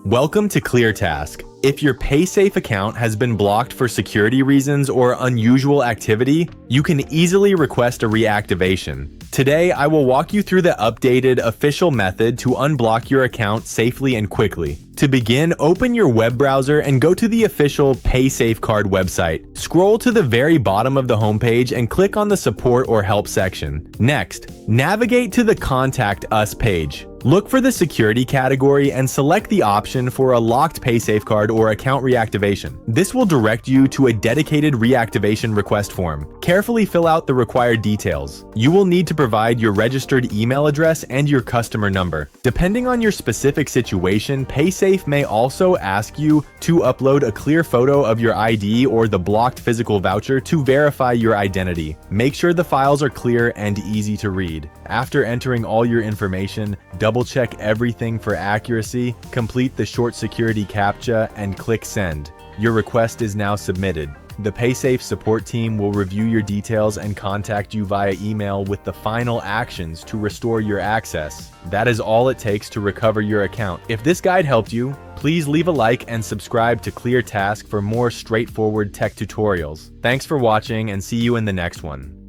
Welcome to ClearTask. If your Paysafe account has been blocked for security reasons or unusual activity, you can easily request a reactivation. Today, I will walk you through the updated official method to unblock your account safely and quickly. To begin, open your web browser and go to the official Paysafecard website. Scroll to the very bottom of the homepage and click on the support or help section. Next, navigate to the Contact Us page. Look for the security category and select the option for a locked Paysafecard or account reactivation. This will direct you to a dedicated reactivation request form. Carefully fill out the required details. You will need to provide your registered email address and your customer number. Depending on your specific situation, Paysafe may also ask you to upload a clear photo of your ID or the blocked physical voucher to verify your identity. Make sure the files are clear and easy to read. After entering all your information, double-check everything for accuracy, complete the short security CAPTCHA, and click Send. Your request is now submitted. The Paysafe support team will review your details and contact you via email with the final actions to restore your access. That is all it takes to recover your account. If this guide helped you, please leave a like and subscribe to ClearTask for more straightforward tech tutorials. Thanks for watching and see you in the next one.